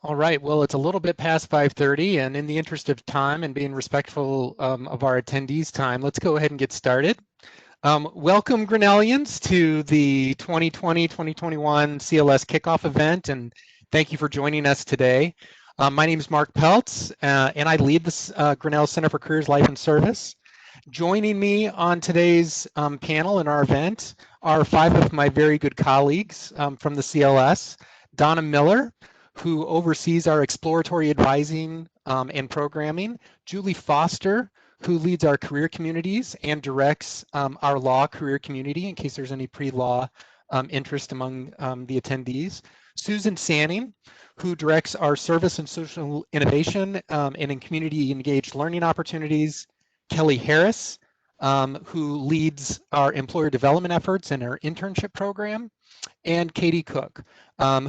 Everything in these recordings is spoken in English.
All right, well, it's a little bit past 5:30, and in the interest of time and being respectful of our attendees' time, let's go ahead and get started. Welcome, Grinnellians, to the 2020-2021 CLS Kickoff event, and thank you for joining us today. My name is Mark Peltz, and I lead the Grinnell Center for Careers, Life, and Service. Joining me on today's panel in our event are 5 of my very good colleagues from the CLS. Donna Miller, who oversees our exploratory advising and programming. Julie Foster, who leads our career communities and directs our law career community in case there's any pre-law interest among the attendees. Susan Sanning, who directs our service and social innovation and in community engaged learning opportunities. Kelly Harris, who leads our employer development efforts and our internship program. And Katie Cook,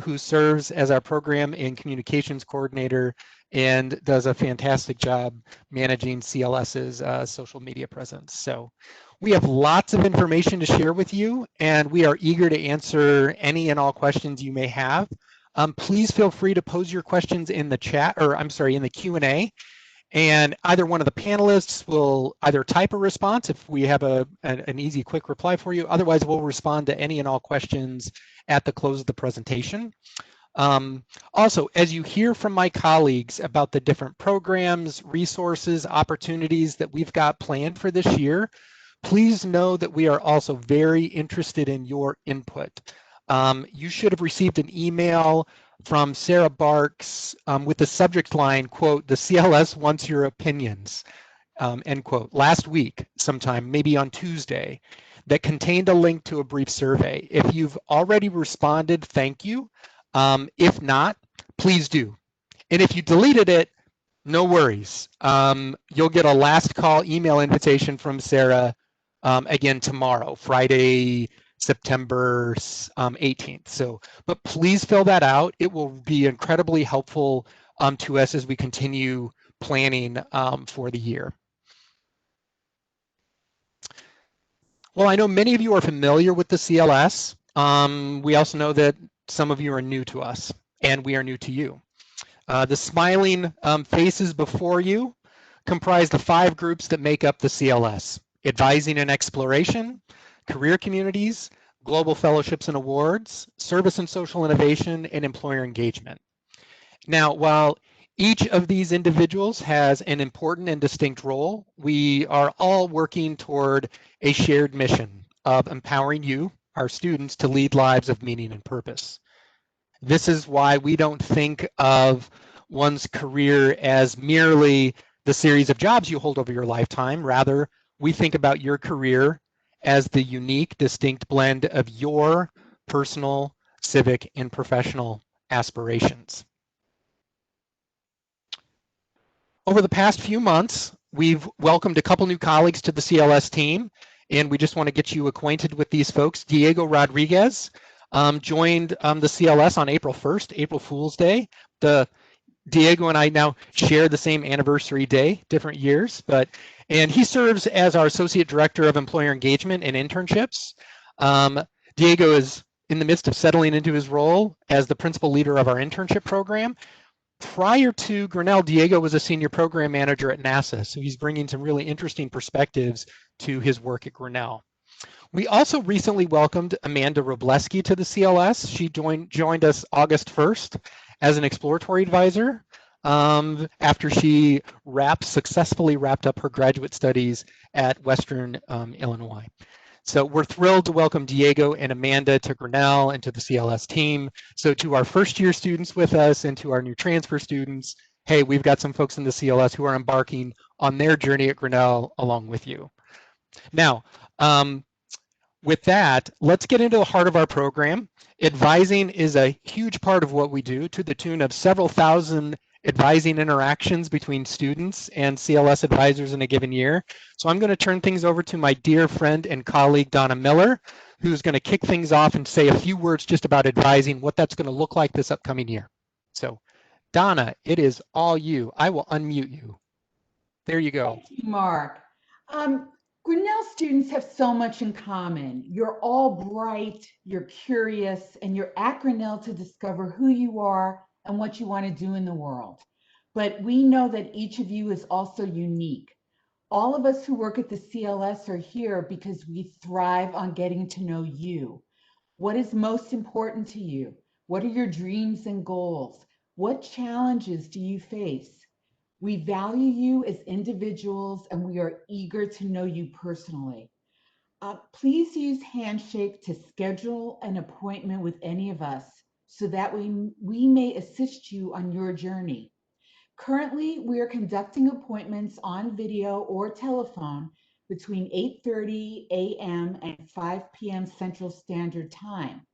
who serves as our program and communications coordinator and does a fantastic job managing CLS's social media presence. So we have lots of information to share with you, and we are eager to answer any and all questions you may have. Please feel free to pose your questions in the chat, or I'm sorry, in the Q&A. And either one of the panelists will either type a response if we have an easy, quick reply for you. Otherwise, we'll respond to any and all questions at the close of the presentation. Also, as you hear from my colleagues about the different programs, resources, opportunities that we've got planned for this year, please know that we are also very interested in your input. You should have received an email from Sarah Barks with the subject line, quote, "The CLS wants your opinions," end quote, last week sometime, maybe on Tuesday, that contained a link to a brief survey. If you've already responded, thank you. If not, please do. And if you deleted it, no worries. You'll get a last call email invitation from Sarah again tomorrow, Friday, September 18th. So, but please fill that out. It will be incredibly helpful to us as we continue planning for the year. Well, I know many of you are familiar with the CLS. We also know that some of you are new to us, and we are new to you. The smiling faces before you comprise the 5 groups that make up the CLS: advising and exploration, career communities, global fellowships and awards, service and social innovation, and employer engagement. Now, while each of these individuals has an important and distinct role, we are all working toward a shared mission of empowering you, our students, to lead lives of meaning and purpose. This is why we don't think of one's career as merely the series of jobs you hold over your lifetime. Rather, we think about your career as the unique, distinct blend of your personal, civic, and professional aspirations. Over the past few months, we've welcomed a couple new colleagues to the CLS team, and we just want to get you acquainted with these folks. Diego Rodriguez joined the CLS on April 1st, April Fool's Day. Diego and I now share the same anniversary day, different years, and he serves as our Associate Director of Employer Engagement and Internships. Diego is in the midst of settling into his role as the principal leader of our internship program. Prior to Grinnell, Diego was a senior program manager at NASA, so he's bringing some really interesting perspectives to his work at Grinnell. We also recently welcomed Amanda Robleski to the CLS. She joined us August 1st as an exploratory advisor after she successfully wrapped up her graduate studies at Western Illinois. So we're thrilled to welcome Diego and Amanda to Grinnell and to the CLS team. So to our first year students with us and to our new transfer students, hey, we've got some folks in the CLS who are embarking on their journey at Grinnell along with you. Now, with that, let's get into the heart of our program. Advising is a huge part of what we do, to the tune of several thousand advising interactions between students and CLS advisors in a given year. So I'm going to turn things over to my dear friend and colleague, Donna Miller, who's going to kick things off and say a few words just about advising, what that's going to look like this upcoming year. So Donna, it is all you. I will unmute you. There you go. Thank you, Mark. Grinnell students have so much in common. You're all bright, you're curious, and you're at Grinnell to discover who you are and what you want to do in the world. But we know that each of you is also unique. All of us who work at the CLS are here because we thrive on getting to know you. What is most important to you? What are your dreams and goals? What challenges do you face? We value you as individuals and we are eager to know you personally. Please use Handshake to schedule an appointment with any of us so that we may assist you on your journey. Currently, we are conducting appointments on video or telephone between 8:30 a.m. and 5 p.m. Central Standard Time.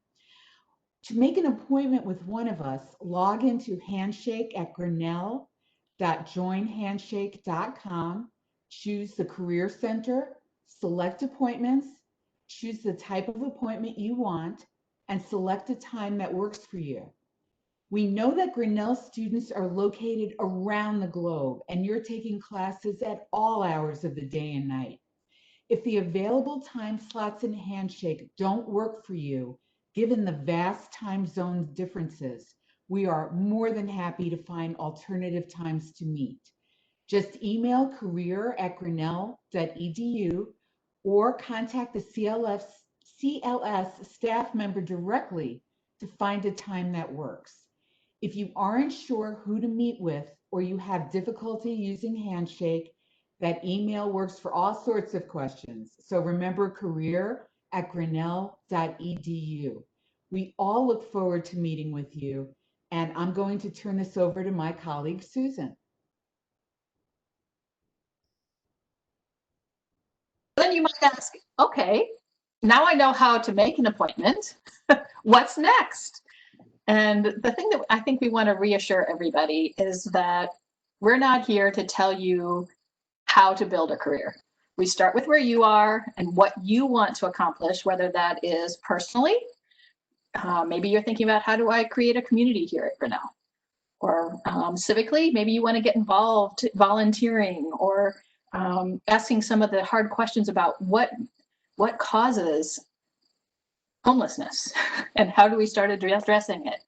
To make an appointment with one of us, log into Handshake at grinnell.joinhandshake.com, choose the Career Center, select Appointments, choose the type of appointment you want, and select a time that works for you. We know that Grinnell students are located around the globe, and you're taking classes at all hours of the day and night. If the available time slots in Handshake don't work for you, given the vast time zone differences, we are more than happy to find alternative times to meet. Just email career@grinnell.edu or contact the CLS staff member directly to find a time that works. If you aren't sure who to meet with or you have difficulty using Handshake, that email works for all sorts of questions. So remember career@grinnell.edu. We all look forward to meeting with you. And I'm going to turn this over to my colleague, Susan. Then you might ask, okay, now I know how to make an appointment. What's next? And the thing that I think we want to reassure everybody is that we're not here to tell you how to build a career. We start with where you are and what you want to accomplish, whether that is personally, maybe you're thinking about how do I create a community here at Grinnell, or civically, maybe you want to get involved volunteering, or asking some of the hard questions about what causes homelessness and how do we start addressing it.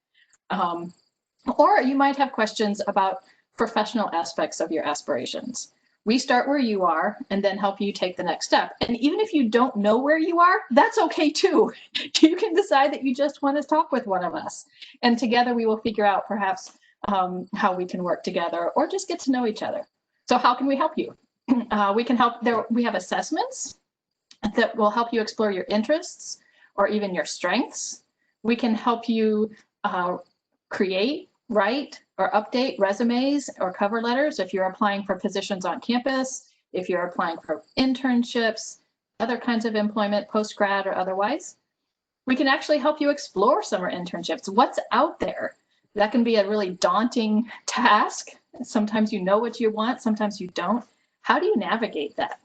Or you might have questions about professional aspects of your aspirations. We start where you are and then help you take the next step. And even if you don't know where you are, that's okay too. You can decide that you just want to talk with one of us. And together we will figure out perhaps how we can work together or just get to know each other. So how can we help you? We can help there. We have assessments that will help you explore your interests or even your strengths. We can help you create, write, or update resumes or cover letters if you're applying for positions on campus, if you're applying for internships, other kinds of employment, post-grad or otherwise. We can actually help you explore summer internships. What's out there? That can be a really daunting task. Sometimes you know what you want, sometimes you don't. How do you navigate that?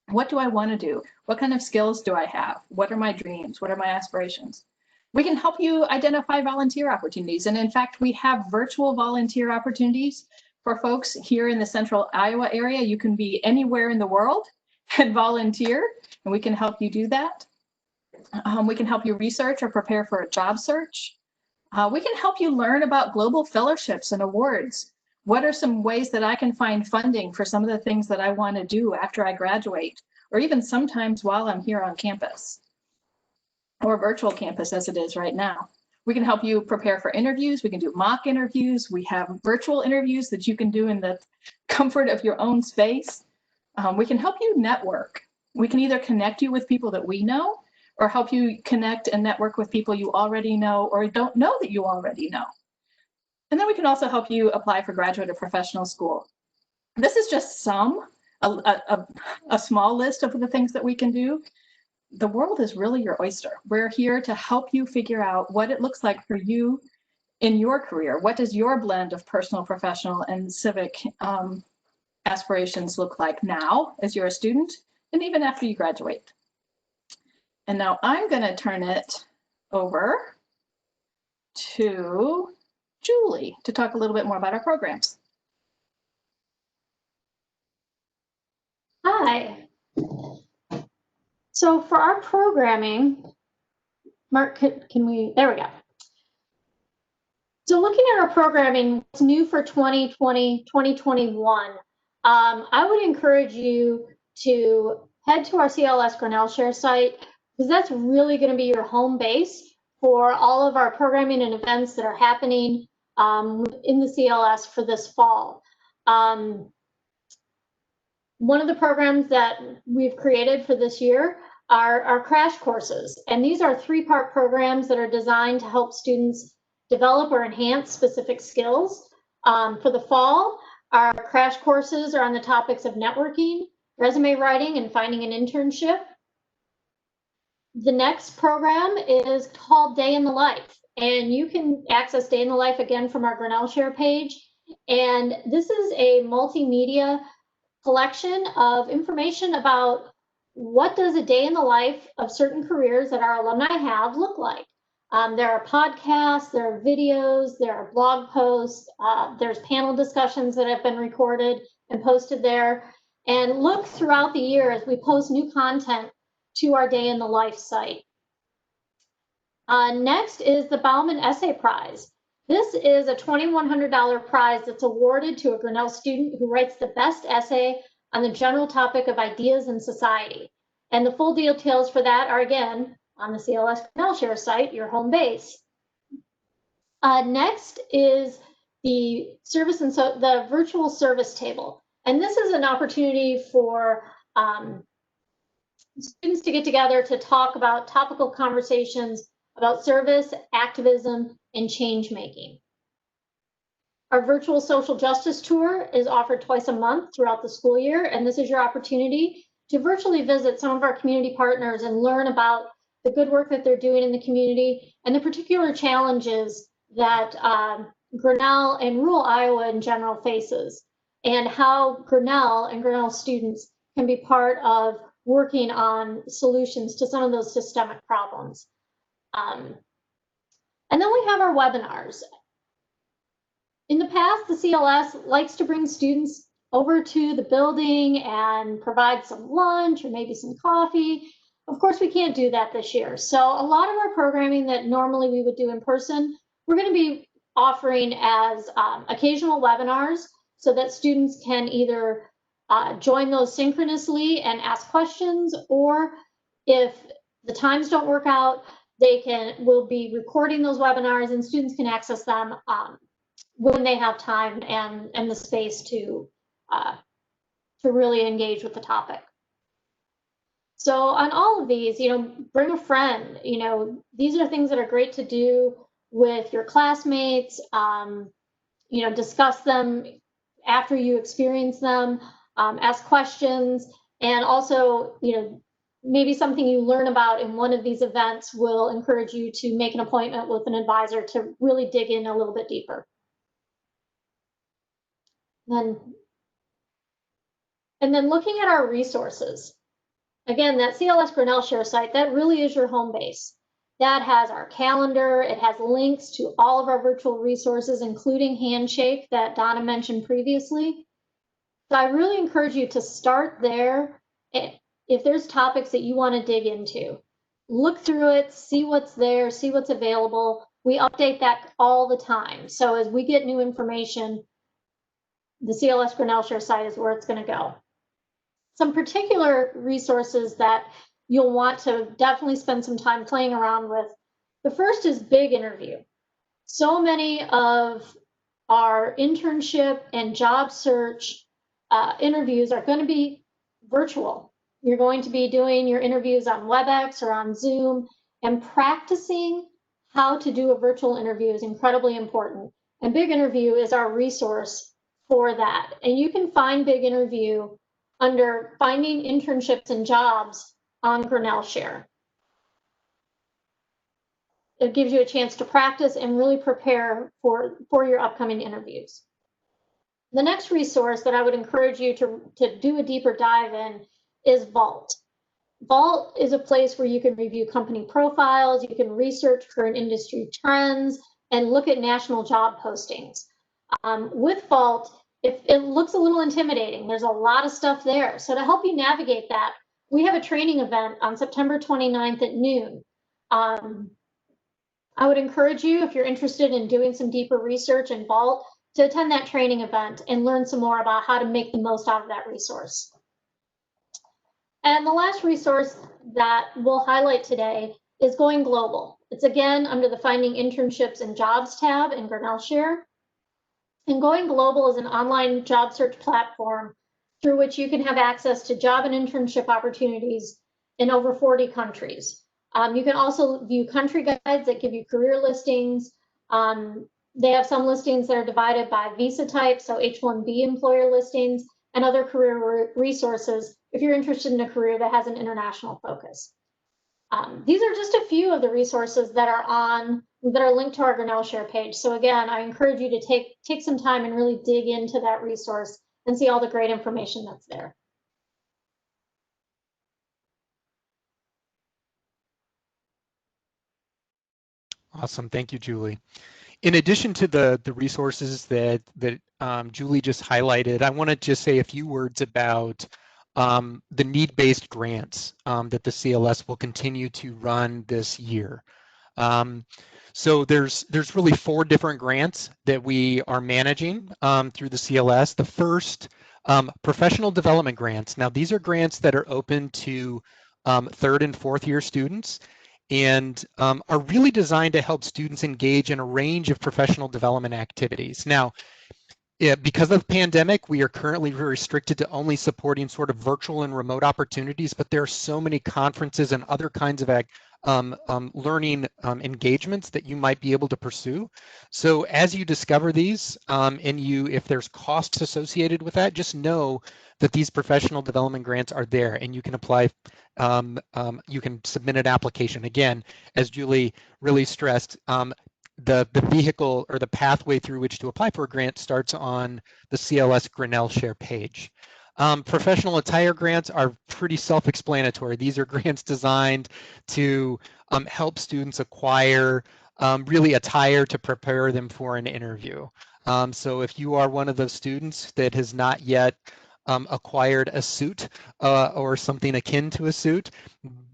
What do I want to do? What kind of skills do I have? What are my dreams? What are my aspirations? We can help you identify volunteer opportunities. And in fact, we have virtual volunteer opportunities for folks here in the central Iowa area. You can be anywhere in the world and volunteer, and we can help you do that. We can help you research or prepare for a job search. We can help you learn about global fellowships and awards. What are some ways that I can find funding for some of the things that I want to do after I graduate, or even sometimes while I'm here on campus, or virtual campus as it is right now. We can help you prepare for interviews. We can do mock interviews. We have virtual interviews that you can do in the comfort of your own space. We can help you network. We can either connect you with people that we know or help you connect and network with people you already know or don't know that you already know. And then we can also help you apply for graduate or professional school. This is just a small list of the things that we can do. The world is really your oyster. We're here to help you figure out what it looks like for you in your career. What does your blend of personal, professional, and civic aspirations look like now as you're a student and even after you graduate? And now I'm going to turn it over to Julie to talk a little bit more about our programs. Hi. So for our programming, Mark, can we, there we go. So looking at our programming, what's new for 2020, 2021, I would encourage you to head to our CLS Grinnell Share site, because that's really going to be your home base for all of our programming and events that are happening in the CLS for this fall. One of the programs that we've created for this year are our crash courses. And these are 3-part programs that are designed to help students develop or enhance specific skills. For the fall, our crash courses are on the topics of networking, resume writing, and finding an internship. The next program is called Day in the Life, and you can access Day in the Life again from our Grinnell Share page. And this is a multimedia collection of information about what does a day in the life of certain careers that our alumni have look like. There are podcasts, there are videos, there are blog posts, there's panel discussions that have been recorded and posted there. And look throughout the year as we post new content to our Day in the Life site. Next is the Bauman Essay Prize. This is a $2,100 prize that's awarded to a Grinnell student who writes the best essay on the general topic of ideas in society. And the full details for that are, again, on the CLS Grinnell Share site, your home base. Next is the service and the virtual service table. And this is an opportunity for students to get together to talk about topical conversations about service, activism, and change making. Our virtual social justice tour is offered twice a month throughout the school year, and this is your opportunity to virtually visit some of our community partners and learn about the good work that they're doing in the community and the particular challenges that Grinnell and rural Iowa in general faces, and how Grinnell and Grinnell students can be part of working on solutions to some of those systemic problems. And then we have our webinars. In the past, the CLS likes to bring students over to the building and provide some lunch or maybe some coffee. Of course, we can't do that this year. So a lot of our programming that normally we would do in person, we're going to be offering as occasional webinars so that students can either join those synchronously and ask questions, or if the times don't work out, we'll be recording those webinars and students can access them when they have time and the space to really engage with the topic. So on all of these, bring a friend. These are things that are great to do with your classmates. Discuss them after you experience them. Ask questions, and also, maybe something you learn about in one of these events will encourage you to make an appointment with an advisor to really dig in a little bit deeper. And then looking at our resources. Again, that CLS Grinnell Share site, that really is your home base. That has our calendar. It has links to all of our virtual resources, including Handshake that Donna mentioned previously. So I really encourage you to start there. If there's topics that you want to dig into, look through it, see what's there, see what's available. We update that all the time. So as we get new information, the CLS Grinnell Share site is where it's going to go. Some particular resources that you'll want to definitely spend some time playing around with. The first is Big Interview. So many of our internship and job search interviews are going to be virtual. You're going to be doing your interviews on WebEx or on Zoom, and practicing how to do a virtual interview is incredibly important. And Big Interview is our resource for that. And you can find Big Interview under Finding Internships and Jobs on Grinnell Share. It gives you a chance to practice and really prepare for your upcoming interviews. The next resource that I would encourage you to do a deeper dive in is Vault. Vault is a place where you can review company profiles, you can research current industry trends, and look at national job postings. With Vault, it looks a little intimidating. There's a lot of stuff there. So to help you navigate that, we have a training event on September 29th at noon. I would encourage you, if you're interested in doing some deeper research in Vault, to attend that training event and learn some more about how to make the most out of that resource. And the last resource that we'll highlight today is Going Global. It's again under the Finding Internships and Jobs tab in Grinnell Share. And Going Global is an online job search platform through which you can have access to job and internship opportunities in over 40 countries. You can also view country guides that give you career listings. They have some listings that are divided by visa type, so H-1B employer listings, and other career resources if you're interested in a career that has an international focus. These are just a few of the resources that are linked to our Grinnell Share page. So again, I encourage you to take some time and really dig into that resource and see all the great information that's there. Awesome, thank you, Julie. In addition to the resources that Julie just highlighted, I want to just say a few words about the need-based grants that the CLS will continue to run this year. So there's really 4 different grants that we are managing through the CLS. The first, professional development grants. Now these are grants that are open to 3rd and 4th year students, and are really designed to help students engage in a range of professional development activities. Now, because of the pandemic, we are currently restricted to only supporting sort of virtual and remote opportunities, but there are so many conferences and other kinds of learning engagements that you might be able to pursue. So as you discover these, and if there's costs associated with that, just know that these professional development grants are there and you can apply, you can submit an application. Again, as Julie really stressed, the vehicle or the pathway through which to apply for a grant starts on the CLS Grinnell Share page. Professional attire grants are pretty self-explanatory. These are grants designed to help students acquire really attire to prepare them for an interview. So if you are one of those students that has not yet acquired a suit or something akin to a suit,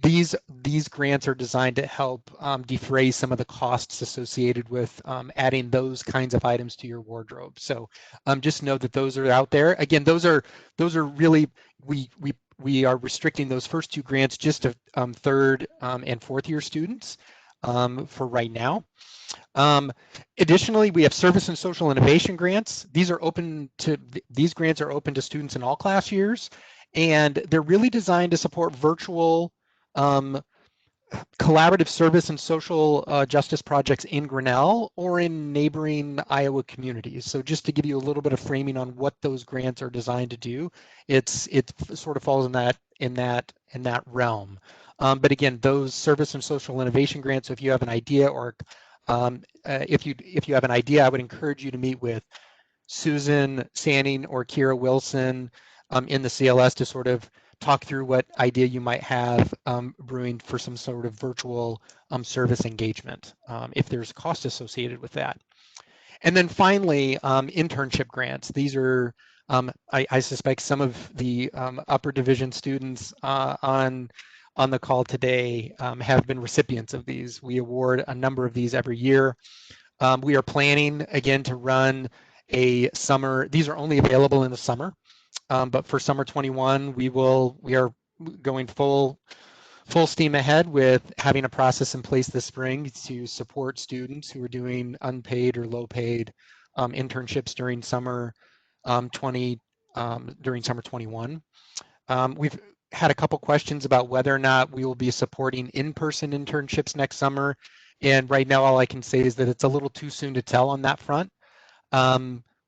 these grants are designed to help defray some of the costs associated with adding those kinds of items to your wardrobe. So just know that those are out there. Again, those are really, we are restricting those first 2 grants just to 3rd and 4th year students for right now. Additionally, we have service and social innovation grants. These grants are open to students in all class years, and they're really designed to support virtual collaborative service and social justice projects in Grinnell or in neighboring Iowa communities. So just to give you a little bit of framing on what those grants are designed to do, it sort of falls in that realm. But again, those service and social innovation grants, so if you have an idea or if you have an idea, I would encourage you to meet with Susan Sanning or Kira Wilson in the CLS to sort of talk through what idea you might have brewing for some sort of virtual service engagement, if there's cost associated with that. And then finally, internship grants. These are, I suspect some of the upper division students on the call today have been recipients of these. We award a number of these every year. We are planning again to run a summer, these are only available in the summer, but for summer 21, we are going full steam ahead with having a process in place this spring to support students who are doing unpaid or low paid internships during summer during summer 21. We've had a couple questions about whether or not we will be supporting in-person internships next summer. And right now, all I can say is that it's a little too soon to tell on that front.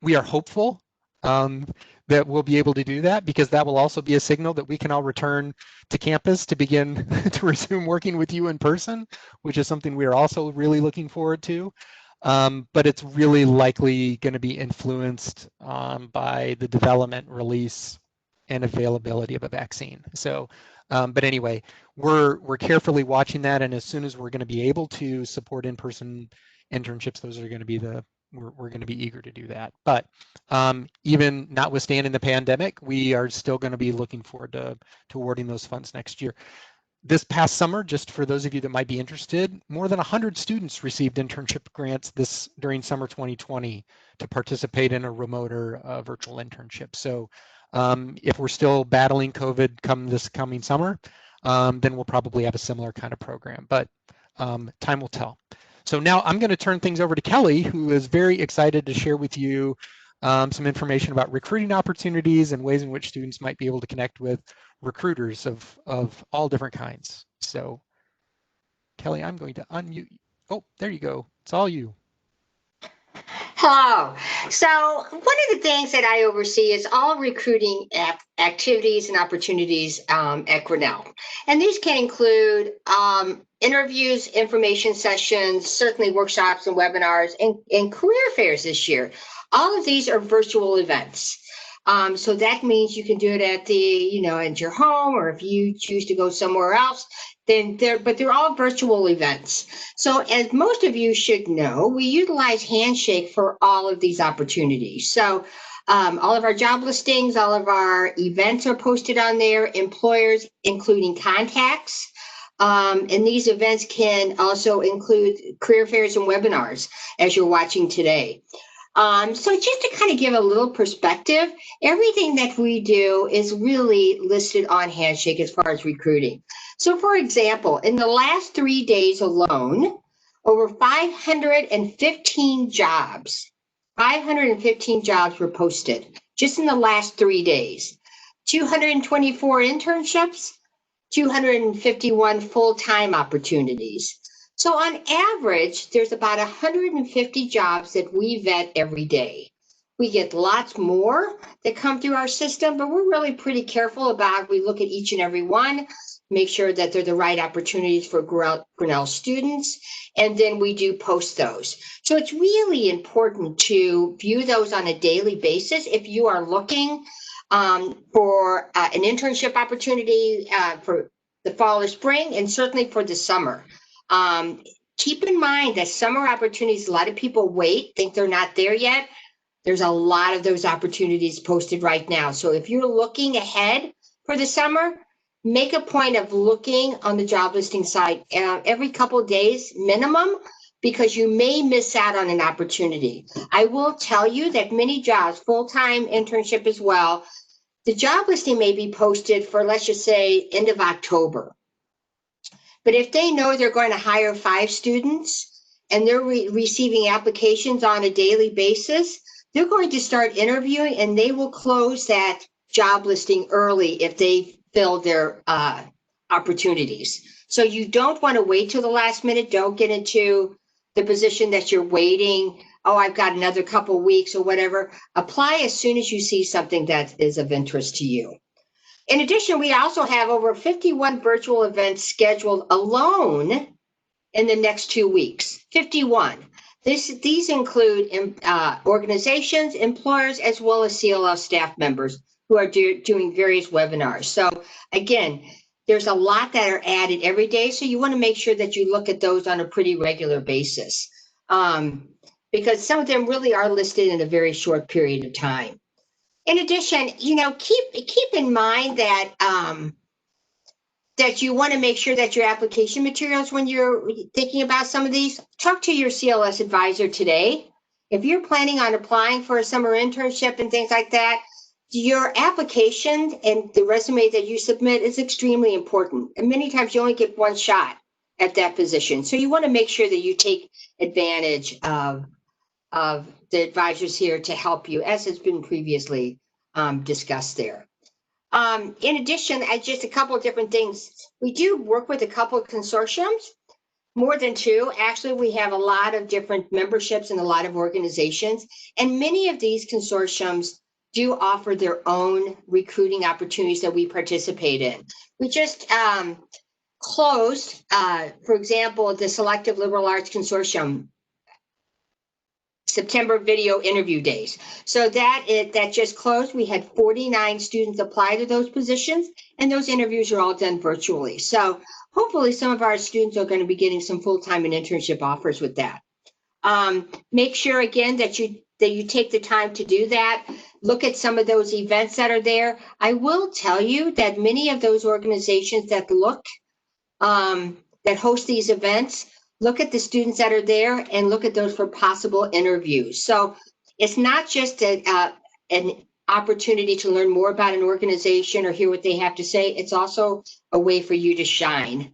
We are hopeful that we'll be able to do that, because that will also be a signal that we can all return to campus to begin to resume working with you in person, which is something we are also really looking forward to. But it's really likely going to be influenced by the development, release, and availability of a vaccine. So, but anyway, we're carefully watching that, and as soon as we're going to be able to support in-person internships, those are going to be we're going to be eager to do that. But even notwithstanding the pandemic, we are still going to be looking forward to awarding those funds next year. This past summer, just for those of you that might be interested, more than 100 students received internship grants during summer 2020 to participate in a remote or virtual internship. So if we're still battling COVID this coming summer, then we'll probably have a similar kind of program, but time will tell. So now I'm going to turn things over to Kelly, who is very excited to share with you some information about recruiting opportunities and ways in which students might be able to connect with recruiters of all different kinds. So Kelly, I'm going to unmute. Oh, there you go. It's all you. Hello. So one of the things that I oversee is all recruiting activities and opportunities at Grinnell. And these can include interviews, information sessions, certainly workshops and webinars, and career fairs this year. All of these are virtual events. So that means you can do it at at your home, or if you choose to go somewhere else, but they're all virtual events. So as most of you should know, we utilize Handshake for all of these opportunities. So all of our job listings, all of our events are posted on there, employers, including contacts. And these events can also include career fairs and webinars, as you're watching today. So just to kind of give a little perspective, everything that we do is really listed on Handshake as far as recruiting. So for example, in the last 3 days alone, over 515 jobs were posted just in the last 3 days. 224 internships, 251 full-time opportunities. So on average, there's about 150 jobs that we vet every day. We get lots more that come through our system, but we're really pretty careful about, we look at each and every one, make sure that they're the right opportunities for Grinnell students, and then we do post those. So it's really important to view those on a daily basis if you are looking for an internship opportunity for the fall or spring, and certainly for the summer. Keep in mind that summer opportunities, a lot of people wait, think they're not there yet. There's a lot of those opportunities posted right now. So if you're looking ahead for the summer, make a point of looking on the job listing site every couple of days minimum, because you may miss out on an opportunity. I will tell you that many jobs, full-time internship as well, the job listing may be posted for, let's just say, end of October. But if they know they're going to hire 5 students and they're receiving applications on a daily basis, they're going to start interviewing, and they will close that job listing early if they fill their opportunities. So you don't want to wait till the last minute. Don't get into the position that you're waiting. Oh, I've got another couple weeks or whatever. Apply as soon as you see something that is of interest to you. In addition, we also have over 51 virtual events scheduled alone in the next 2 weeks. 51. These include organizations, employers, as well as CLS staff members who are doing various webinars. So again, there's a lot that are added every day. So you want to make sure that you look at those on a pretty regular basis, because some of them really are listed in a very short period of time. In addition, keep in mind that that you want to make sure that your application materials, when you're thinking about some of these, talk to your CLS advisor today. If you're planning on applying for a summer internship and things like that, your application and the resume that you submit is extremely important. And many times you only get one shot at that position. So you want to make sure that you take advantage of the advisors here to help you, as has been previously discussed there. In addition, just a couple of different things. We do work with a couple of consortiums, more than 2. Actually, we have a lot of different memberships and a lot of organizations, and many of these consortiums do offer their own recruiting opportunities that we participate in. We just closed, for example, the Selective Liberal Arts Consortium September video interview days. So that just closed. We had 49 students apply to those positions, and those interviews are all done virtually. So hopefully some of our students are going to be getting some full-time and internship offers with that. Make sure again that you take the time to do that. Look at some of those events that are there. I will tell you that many of those organizations that look that host these events, look at the students that are there and look at those for possible interviews. So it's not just an opportunity to learn more about an organization or hear what they have to say. It's also a way for you to shine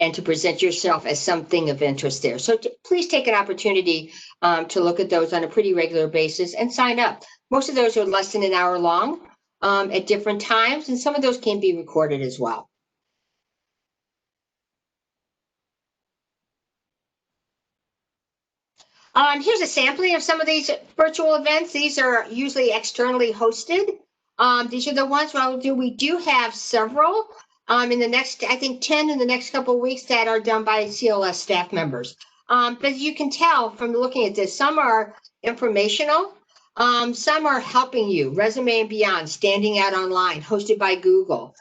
and to present yourself as something of interest there. So please take an opportunity to look at those on a pretty regular basis and sign up. Most of those are less than an hour long at different times, and some of those can be recorded as well. Here's a sampling of some of these virtual events. These are usually externally hosted. These are the ones we do have several in the next, I think 10 in the next couple of weeks that are done by CLS staff members. But you can tell from looking at this, some are informational, some are helping you, Resume and Beyond, Standing Out Online, hosted by Google.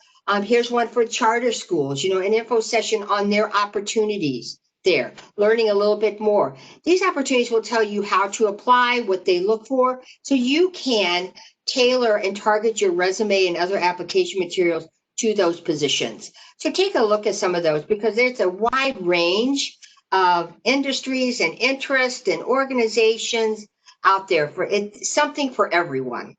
Here's one for charter schools, an info session on their opportunities there, learning a little bit more. These opportunities will tell you how to apply, what they look for, so you can tailor and target your resume and other application materials to those positions. So take a look at some of those, because there's a wide range of industries and interests and organizations out there for it, something for everyone.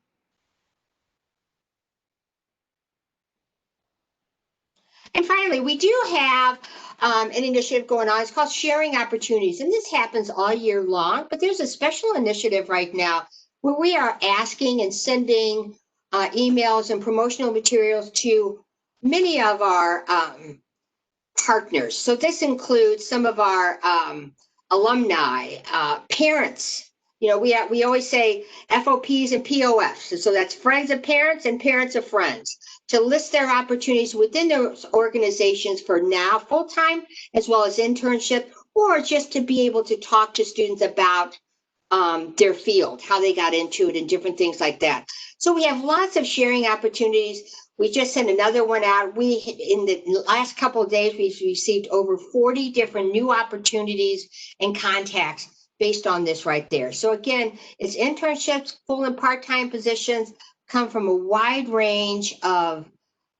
And finally, we do have an initiative going on. It's called Sharing Opportunities, and this happens all year long, but there's a special initiative right now where we are asking and sending emails and promotional materials to many of our partners. So this includes some of our alumni, parents. We always say FOPs and POFs. So that's friends of parents and parents of friends, to list their opportunities within those organizations for now full-time, as well as internship, or just to be able to talk to students about their field, how they got into it, and different things like that. So we have lots of sharing opportunities. We just sent another one out. In the last couple of days, we've received over 40 different new opportunities and contacts based on this right there. So again, it's internships, full and part-time positions, come from a wide range of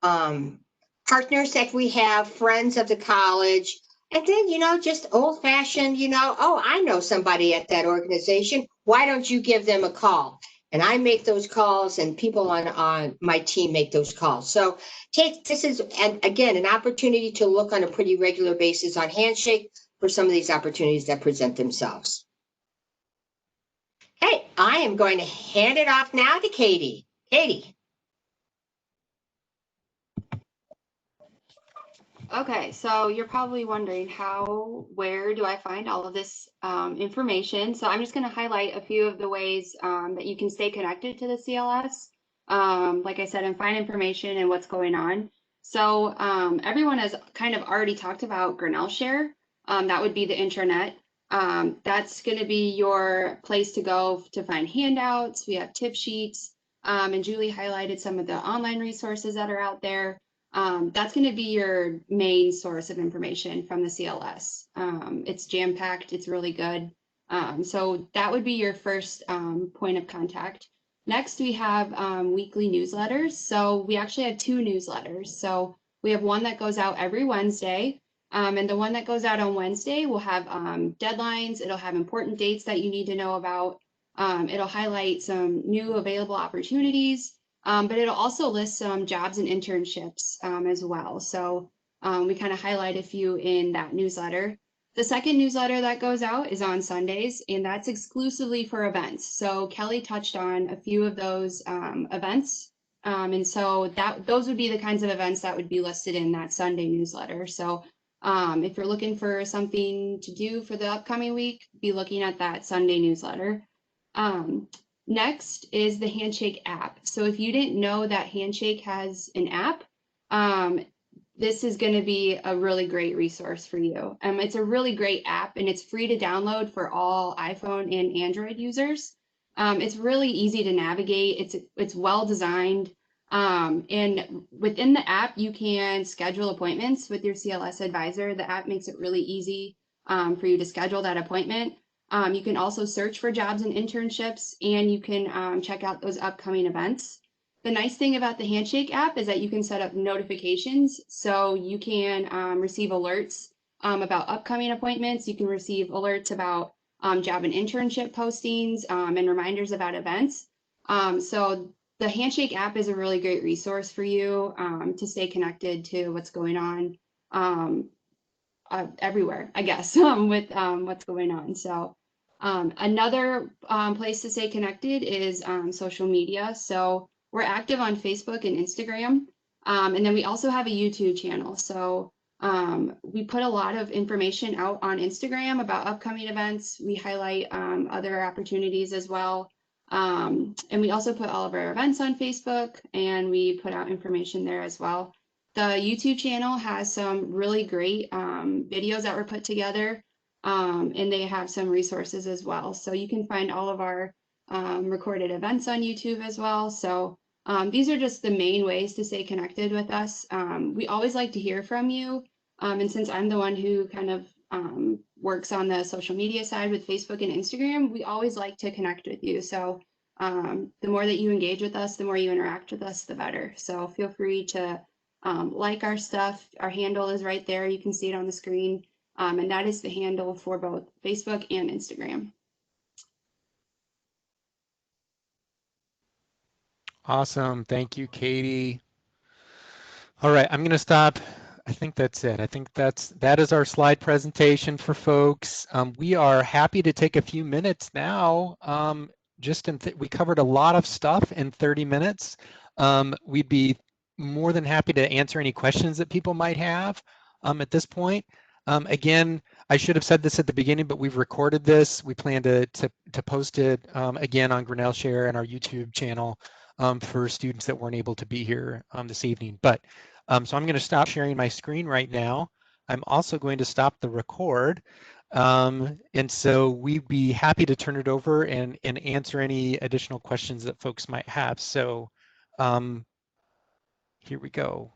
partners that we have, friends of the college, and then, just old-fashioned, oh, I know somebody at that organization. Why don't you give them a call? And I make those calls, and people on my team make those calls. So this is, and again, an opportunity to look on a pretty regular basis on Handshake for some of these opportunities that present themselves. Okay, I am going to hand it off now to Katie. Katie. Okay, so you're probably wondering where do I find all of this information? So I'm just going to highlight a few of the ways that you can stay connected to the CLS. Like I said, and find information and what's going on. So everyone has kind of already talked about Grinnell Share. That would be the intranet. That's going to be your place to go to find handouts. We have tip sheets, and Julie highlighted some of the online resources that are out there. That's going to be your main source of information from the CLS. It's jam-packed, it's really good. So that would be your first point of contact. Next, we have weekly newsletters. So we actually have 2 newsletters. So we have one that goes out every Wednesday. And the one that goes out on Wednesday will have deadlines. It'll have important dates that you need to know about. It'll highlight some new available opportunities. But it'll also list some jobs and internships as well. So we kind of highlight a few in that newsletter. The second newsletter that goes out is on Sundays, and that's exclusively for events. So Kelly touched on a few of those events. And so those would be the kinds of events that would be listed in that Sunday newsletter. So if you're looking for something to do for the upcoming week, be looking at that Sunday newsletter. Next is the Handshake app. So if you didn't know that Handshake has an app, this is going to be a really great resource for you. It's a really great app, and it's free to download for all iPhone and Android users. It's really easy to navigate. It's well designed. And within the app, you can schedule appointments with your CLS advisor. The app makes it really easy for you to schedule that appointment. You can also search for jobs and internships, and you can check out those upcoming events. The nice thing about the Handshake app is that you can set up notifications. So you can receive alerts about upcoming appointments. You can receive alerts about job and internship postings and reminders about events. So the Handshake app is a really great resource for you to stay connected to what's going on everywhere, I guess, with what's going on. So another place to stay connected is social media. So we're active on Facebook and Instagram. And then we also have a YouTube channel. So we put a lot of information out on Instagram about upcoming events. We highlight other opportunities as well. And we also put all of our events on Facebook, and we put out information there as well. The YouTube channel has some really great videos that were put together, and they have some resources as well. So you can find all of our recorded events on YouTube as well. So these are just the main ways to stay connected with us. We always like to hear from you. And since I'm the one who kind of works on the social media side with Facebook and Instagram, we always like to connect with you. So the more that you engage with us, the more you interact with us, the better. So feel free to like our stuff. Our handle is right there. You can see it on the screen. And that is the handle for both Facebook and Instagram. Awesome. Thank you, Katie. All right, I'm going to stop. I think that's it. I think that is our slide presentation for folks. We are happy to take a few minutes now. We covered a lot of stuff in 30 minutes. We'd be more than happy to answer any questions that people might have at this point. Again, I should have said this at the beginning, but we've recorded this. We plan to post it again on Grinnell Share and our YouTube channel for students that weren't able to be here this evening. But so I'm going to stop sharing my screen right now. I'm also going to stop the record. And so we'd be happy to turn it over and answer any additional questions that folks might have. So here we go.